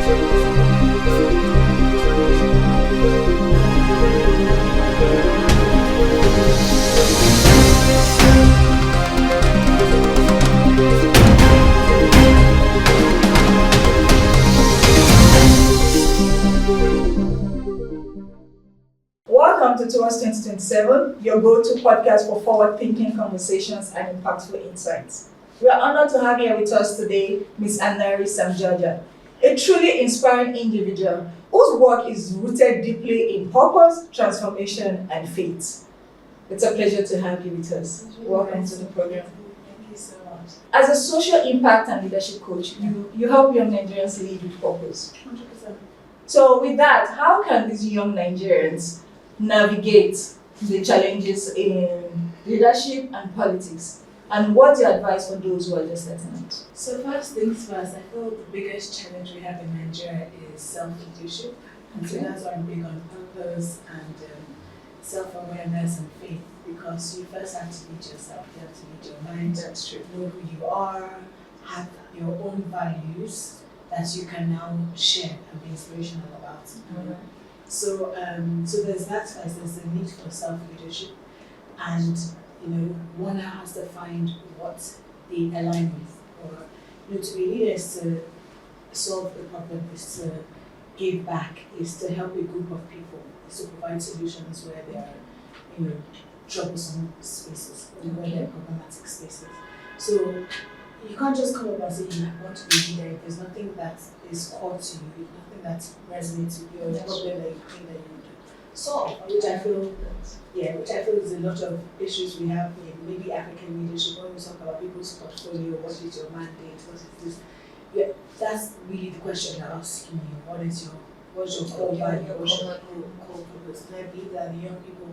Welcome to Towards 2027, your go-to podcast for forward-thinking conversations and impactful insights. We are honored to have here with us today Ms. Anari Samjaja, a truly inspiring individual whose work is rooted deeply in purpose, transformation, and faith. It's a pleasure to have you with us. Welcome to the program. Thank you so much. As a social impact and leadership coach, you help young Nigerians lead with purpose. 100%. So with that, how can these young Nigerians navigate the challenges in leadership and politics? And what's your advice for those who are just starting out? So first things first, I feel the biggest challenge we have in Nigeria is self-leadership. And so that's why I'm big on purpose and self-awareness and faith, because you first have to lead yourself. You have to lead your mind. That's true. Know who you are, have your own values that you can now share and be inspirational about. So there's that first. There's the need for self-leadership, and one has to find what they align with, or to be leader is to solve the problem, is to give back, is to help a group of people, is to provide solutions where there are troublesome spaces, or where there are problematic spaces. So you can't just come up and say you want to be a leader if there's nothing that is core to you, nothing that resonates with you, or a problem that you think that you would solve, which I feel is a lot of issues we have in maybe African leadership. When we talk about people's portfolio, what is your mandate, what is this? Yeah, that's really the question they're asking you. What's your core value? What's your core purpose? And I believe that the young people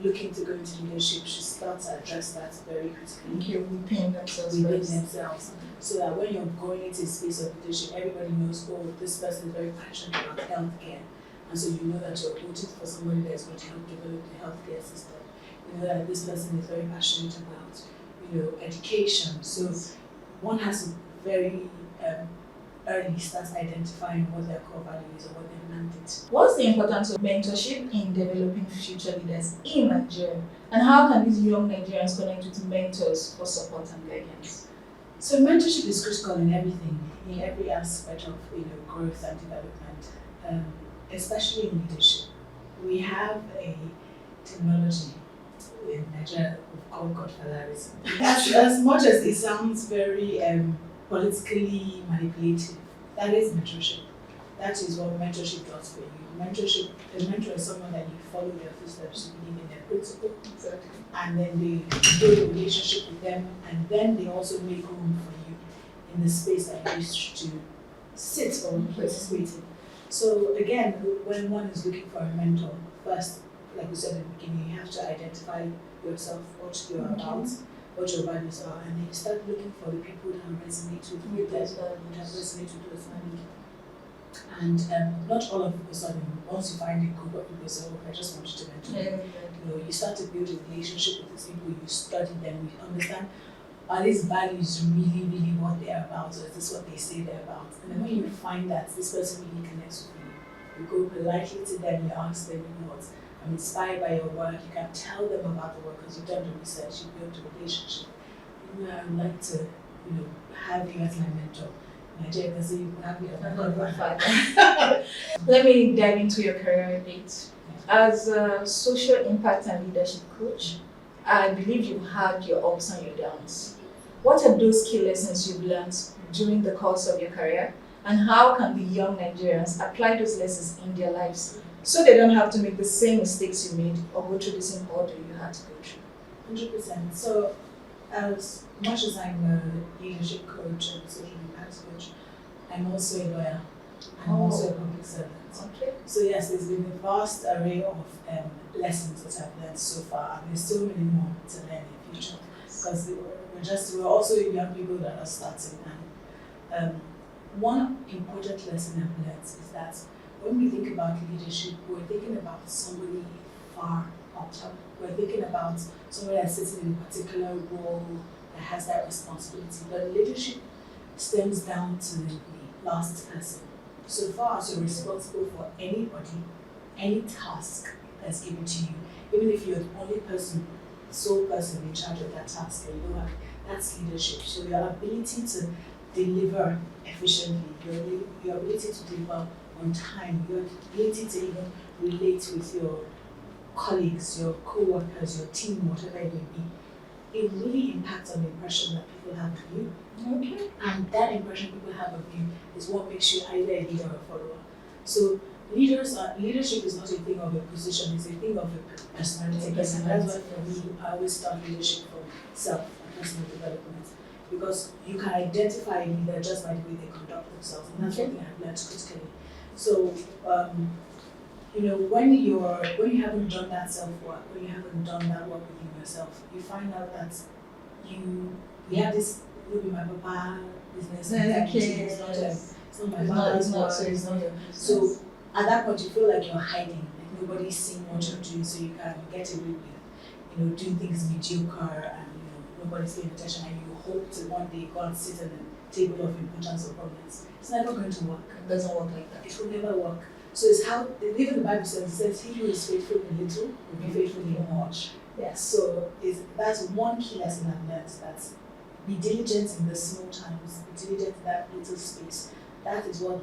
looking to go into leadership should start to address that very critically Within themselves. so that when you're going into a space of leadership, everybody knows, this person is very passionate about healthcare, and so you know that you're voting for somebody that's going to help develop the healthcare system. You know that this person is very passionate about education. So one has to very early start identifying what their core value is or what their mandate. What's the importance of mentorship in developing future leaders in Nigeria? And how can these young Nigerians connect with mentors for support and guidance? So mentorship is critical in everything, in every aspect of growth and development, especially in leadership. We have a technology in Nigeria called godfatherism. As much as it sounds very politically manipulative, that is mentorship. That is what mentorship does for you. A mentor is someone that you follow their footsteps, you believe in their principle, and then they build a relationship with them, and then they also make room for you in the space that you wish to sit or participate in. So again, when one is looking for a mentor, first, like we said in the beginning, you have to identify yourself, what you're about, what your values are, and then you start looking for the people that resonate with you, that resonate with those values. And not all of a sudden, once you find a group of people, say, I just want you to mentor me. You start to build a relationship with these people, you study them, you understand, are these values really, really what they're about, or is this what they say they're about? And then when you find that this person really connects with you go politely to them, you ask them, what, I'm inspired by your work, you can tell them about the work because you've done the research, you've built a relationship. I would like to, have you as my mentor. Nigeria can say you can have me as my godfather. Let me dive into your career a bit. As a social impact and leadership coach, I believe you've had your ups and your downs. What are those key lessons you've learned during the course of your career? And how can the young Nigerians apply those lessons in their lives so they don't have to make the same mistakes you made or go through the same order you had to go through? 100%. So, as much as I'm a leadership coach and social impact coach, I'm also a lawyer. I'm also a public servant. Okay. So yes, there's been a vast array of lessons that I've learned so far, and there's so many more to learn in the future. Because we're also young people that are starting. And one important lesson I've learned is that when we think about leadership, we're thinking about somebody far up top. We're thinking about somebody that's sitting in a particular role that has that responsibility. But leadership stems down to the last person. So far as you're responsible for anybody, any task that's given to you, even if you're the only person, sole person in charge of that task, and you don't have, that's leadership. So your ability to deliver efficiently, your ability to deliver on time, your ability to even relate with your colleagues, your co-workers, your team, whatever it may be, it really impacts on the impression that people have of you. Okay. And that impression people have of you is what makes you either a leader or a follower. So leadership is not a thing of a position, it's a thing of a personality. And that's why for me, I always start leadership from self and personal development. Because you can identify a leader just by the way they conduct themselves. And that's one thing I've learned critically. So when you haven't done that self-work, when you haven't done that work within yourself, you find out that we have this maybe my papa business mentality. It's not my father's work. So at that point you feel like you're hiding, like nobody's seeing what you're doing, so you can get away with doing things mediocre and nobody's paying attention, and you hope to one day go and sit on the table of importance or prominence. It's never going to work. It doesn't work like that. It will never work. So it's how even the Bible says, "He who is faithful in little will be faithful in much." Yes. So that's one key lesson I've learned, that be diligent in the small times, be diligent in that little space. That is what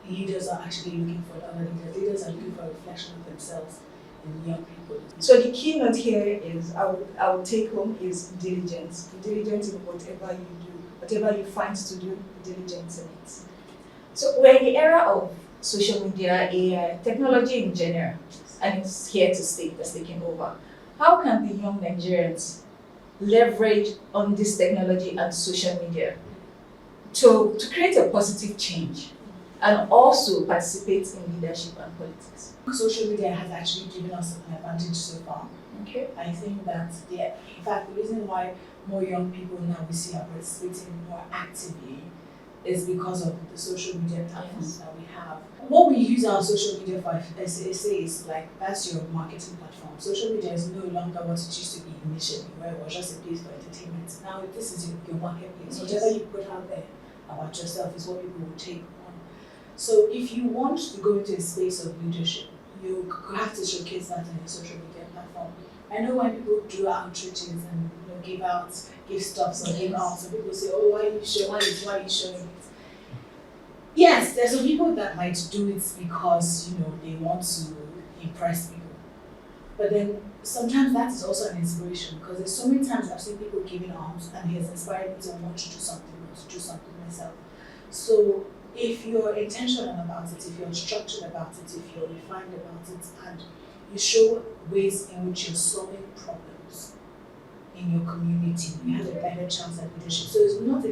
leaders are actually looking for. Other leaders. Leaders are looking for a reflection of themselves in young people. So the keynote here is I would take home is diligence. Be diligent in whatever you do, whatever you find to do, be diligent in it. So we're in the era of social media, AI, technology in general, and it's here to stay, that's taking over. How can the young Nigerians leverage on this technology and social media to create a positive change and also participate in leadership and politics? Social media has actually given us an advantage so far. Okay. I think that, in fact, the reason why more young people now we see are participating more actively is because of the social media platforms that we have. What we use our social media for, as I say, is like, that's your marketing platform. Social media is no longer what it used to be initially, where it was just a place for entertainment. Now this is your marketplace. Whatever you put out there about yourself is what people will take on. So if you want to go into a space of leadership, you have to showcase that in your social media platform. I know when people do outreaches and give stuff, so give out, so people say, "Oh, why are you showing it?" Yes, there's some people that might do it because they want to impress people, but then sometimes that is also an inspiration, because there's so many times I've seen people giving alms and it has inspired me to want to do something myself. So if you're intentional about it, if you're structured about it, if you're refined about it, and you show ways in which you're solving problems in your community, you have a better chance at leadership. So it's not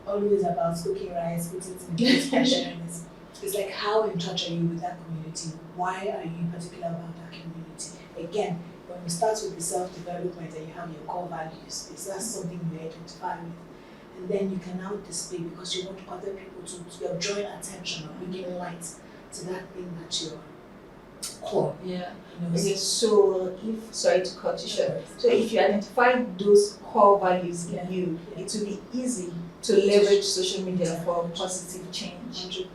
always about cooking rice, putting it in the expression. It's like, how in touch are you with that community? Why are you particular about that community? Again, when we start with the self-development and you have your core values, that's something you identify with. And then you can now display, because you want other people you're drawing attention or bringing light to that thing that you're core. Yeah. Okay, so sorry to cut you short. So if you identify those core values in you, it will be easy to leverage social media for positive change. 100%.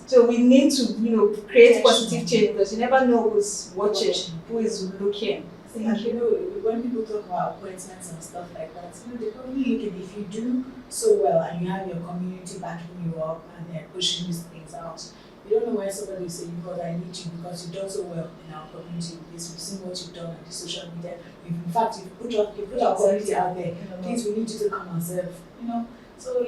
So we need to, create positive change, because you never know who's watching, who is looking. And when people talk about appointments and stuff like that, they probably look at, if you do so well and you have your community backing you up and they're pushing these things out, you don't know where somebody will say, "God, I need you because you've done so well in our community with this. We've seen what you've done on the social media. You've put our community out there. Please, we need you to come and serve." So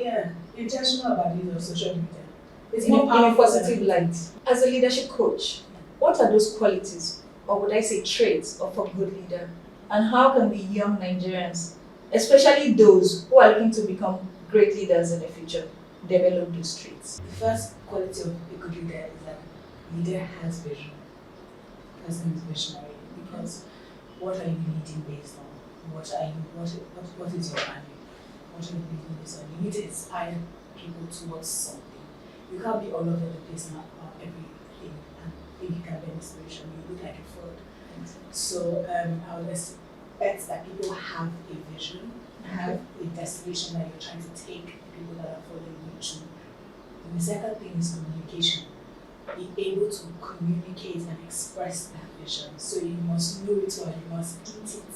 intentional about the use of social media. It's more powerful. In a positive light. As a leadership coach, what are those qualities, or would I say traits, of a good leader? And how can the young Nigerians, especially those who are looking to become great leaders in the future, develop those traits? The first quality of a good leader is that leader has vision. Person is visionary, because what are you leading based on? What is your value? What are you leading based on? You need to inspire people towards something. You can't be all over the place and about everything and think you can be an inspiration. You look like a fraud. So I would expect that people have a vision, have a destination that you're trying to take the people that are following you to. And the second thing is communication. Be able to communicate and express that vision. So you must know it or you must eat it,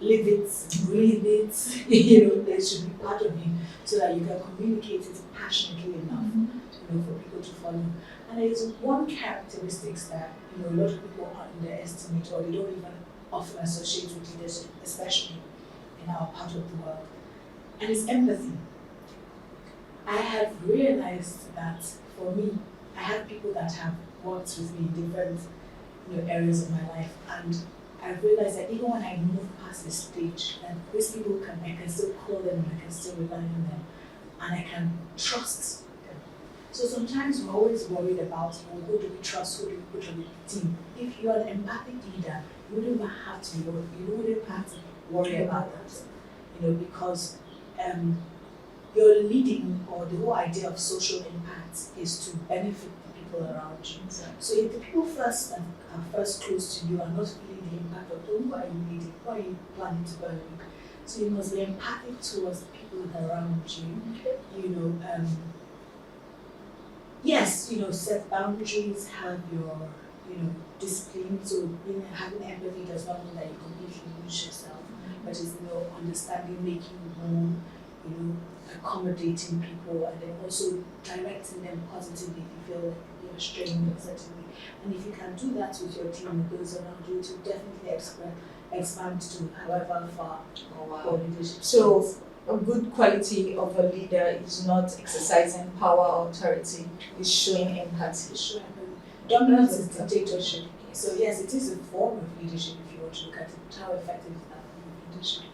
live it, breathe it. It should be part of you so that you can communicate it passionately enough, for people to follow. And there is one characteristic that a lot of people underestimate or they don't even often associate with leadership, especially in our part of the world, and it's empathy. I have realized that for me, I have people that have worked with me in different areas of my life, and I've realized that even when I move past the stage, that these people I can still call them, and I can still rely on them, and I can trust them. So sometimes we're always worried about, who do we trust, who do we put on the team. If you're an empathic leader, you wouldn't even have to worry. You wouldn't have to worry about that, because your leading or the whole idea of social impact is to benefit the people around you. Exactly. So if the people first that are first close to you are not feeling the impact of who are you leading, who are you planning to burn? So you must be empathic towards the people that are around you. Yes, set boundaries, have your discipline. So having empathy does not mean that you completely lose yourself, but it's understanding, making room, accommodating people, and then also directing them positively if you feel like you're straying a certain way. And if you can do that with your team and those around you, to definitely expand to however far your leadership. So a good quality of a leader is not exercising power or authority, it's showing empathy. Dominance is dictatorship. So yes, it is a form of leadership if you want to look at it. How effective is that form of leadership?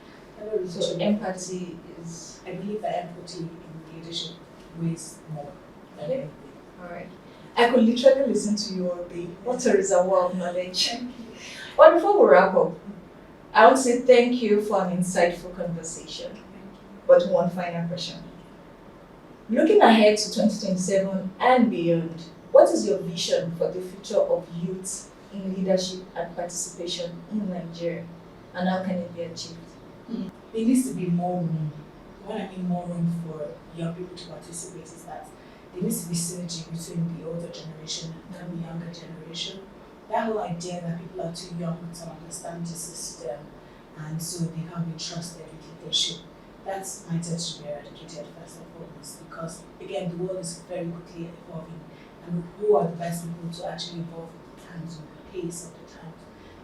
So empathy is... I believe that empathy in leadership weighs more than anything. Alright. I could literally listen to you all day. What a reservoir of knowledge. But before we wrap up, I want to say thank you for an insightful conversation. But one final question. Looking ahead to 2027 and beyond, what is your vision for the future of youth in leadership and participation in Nigeria? And how can it be achieved? There needs to be more room. When I mean more room for young people to participate is that there needs to be synergy between the older generation and the younger generation. That whole idea that people are too young to understand the system and so they can't be trusted with leadership, that's mindset should be eradicated first and foremost, because again the world is very quickly evolving, and who are the best people to actually evolve with the times, with the pace of the times?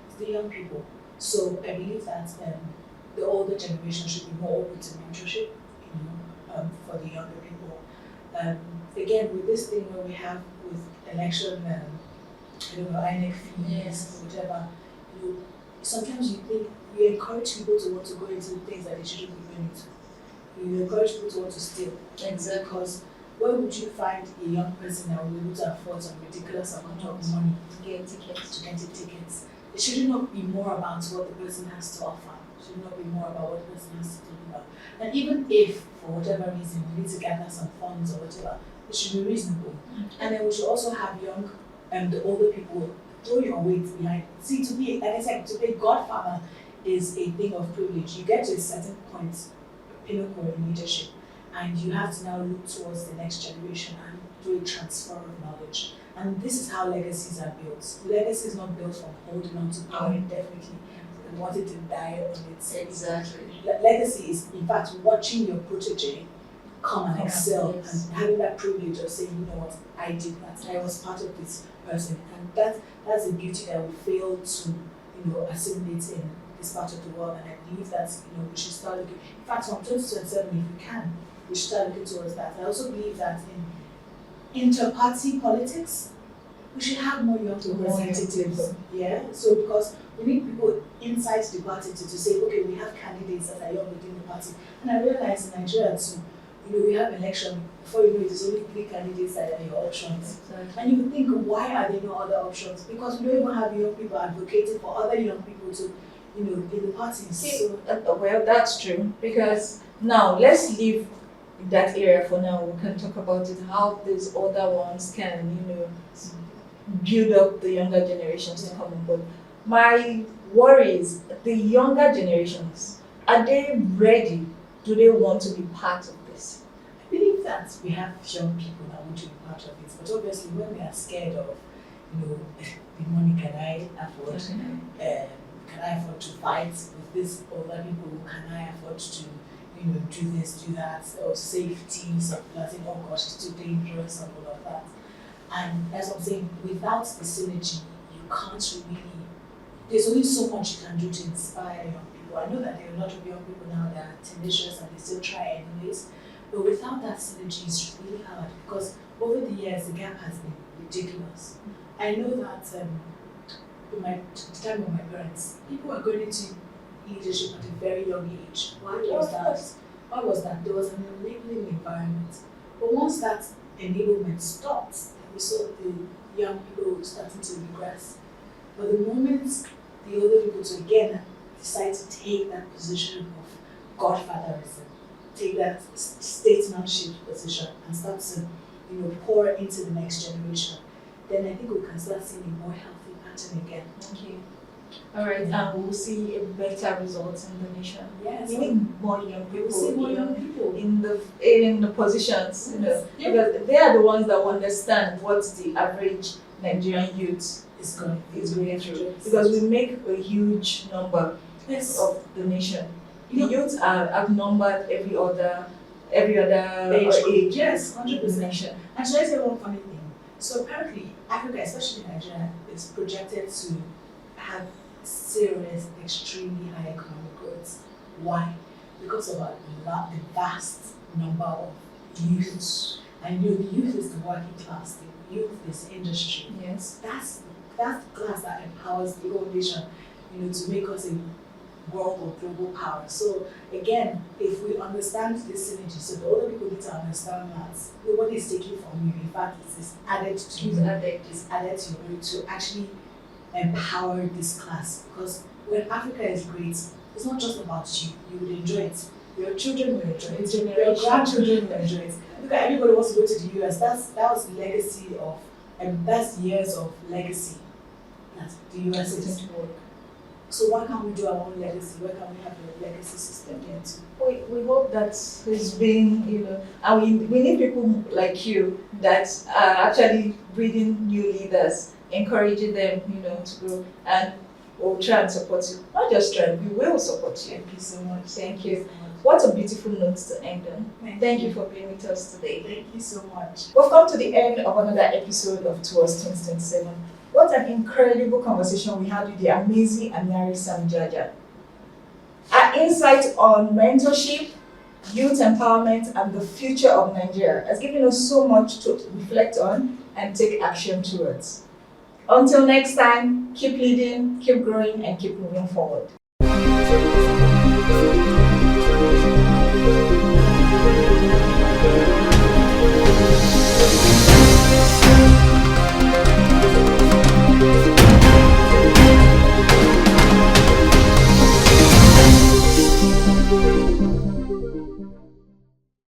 It's the young people. So I believe that the older generation should be more open to mentorship, for the younger people. Again, with this thing where we have with election, INEC fees, whatever, sometimes you think you encourage people to want to go into things that they shouldn't be going into. You encourage people to want to steal. Exactly. Because where would you find a young person that will be able to afford some ridiculous amount of money To get tickets. to get the tickets? It should not be more about what the person has to offer. It should not be more about what the person has to deliver. And even if, for whatever reason, we need to gather some funds or whatever, it should be reasonable. And then we should also have the older people throw your weight behind. See, to be, like I said, to be a godfather is a thing of privilege. You get to a certain point, pinnacle in leadership, and you have to now look towards the next generation and do a transfer of knowledge. And this is how legacies are built. Legacy is not built from holding on to power indefinitely and wanting to die on its Exactly. Legacy is, in fact, watching your protege come and excel, yes. and having that privilege of saying, you know what, I did that. I was part of this person, and that's the beauty that we fail to, assimilate in this part of the world. And I believe that we should start looking. In fact, from 2027, if we can, we should start looking towards that. I also believe that in inter-party politics, we should have more young representatives. Yeah. So because we need people inside the party to say, okay, we have candidates that are young within the party. And I realize in Nigeria too, we have election, before you know it, there's only 3 candidates that are your options. Exactly. And you would think, why are there no other options? Because we don't even have young people advocating for other young people to, in the parties. See, well, that's true, because now let's leave that area for now. We can talk about it, how these other ones can, build up the younger generations to come on board. My worry is the younger generations, are they ready? Do they want to be part of this? I believe that we have young people that want to be part of it, but obviously when we are scared of, the money can I afford, can I afford to fight with these older people? Can I afford to, do this, do that, or safety, something like that, oh gosh, it's too dangerous and all of that. And as I'm saying, without the synergy, you can't really, there's only so much you can do to inspire young people. I know that there are a lot of young people now that are tenacious and they still try anyways, but without that synergy, it's really hard because over the years, the gap has been ridiculous. I know that in the time of my parents, people were going into leadership at a very young age. Why was that? Why was that? There was an enabling environment. But once that enablement stopped, we saw the young people starting to regress. But the moment the older people to again decide to take that position of godfatherism, take that statesmanship position and start to pour into the next generation, then I think we can start seeing a more healthy pattern again. Okay. All right, and we'll see a better results in the nation. Yes. We need more young people. We'll see more young people in the positions, Yes. because they are the ones that will understand what the average Nigerian youth is going through. Because we make a huge number Yes. of the nation. The youth are outnumbered every other age. Yes, in the 100%. nation. And should I say one funny thing? So apparently, Africa, especially Nigeria, is projected to have serious, extremely high economic growth. Why? Because of the vast number of youths. And the youth is the working class, the youth is industry. Yes. That's the class that empowers the whole nation, to make us a world or global power. So again, if we understand this synergy, so the older people need to understand that nobody is taking from you. In fact, it is added to you. It's added to you to actually empower this class. Because when Africa is great, it's not just about you. You will enjoy it. Your children will enjoy it. Your grandchildren will enjoy it. Look at everybody wants to go to the US. That was legacy of, that's years of legacy that the US is. So why can't we do our own legacy? Why can't we have a legacy system here too? We hope that it's been, and we need people like you that are actually breeding new leaders, encouraging them, to grow, and we'll try and support you. Not just try, we will support you. Thank you so much. Thank you. What a beautiful note to end on. Thank you for being with us today. Thank you so much. We've come to the end of another episode of Towards 2027. What an incredible conversation we had with the amazing Anyari Samjaja. Our insight on mentorship, youth empowerment, and the future of Nigeria has given us so much to reflect on and take action towards. Until next time, keep leading, keep growing, and keep moving forward.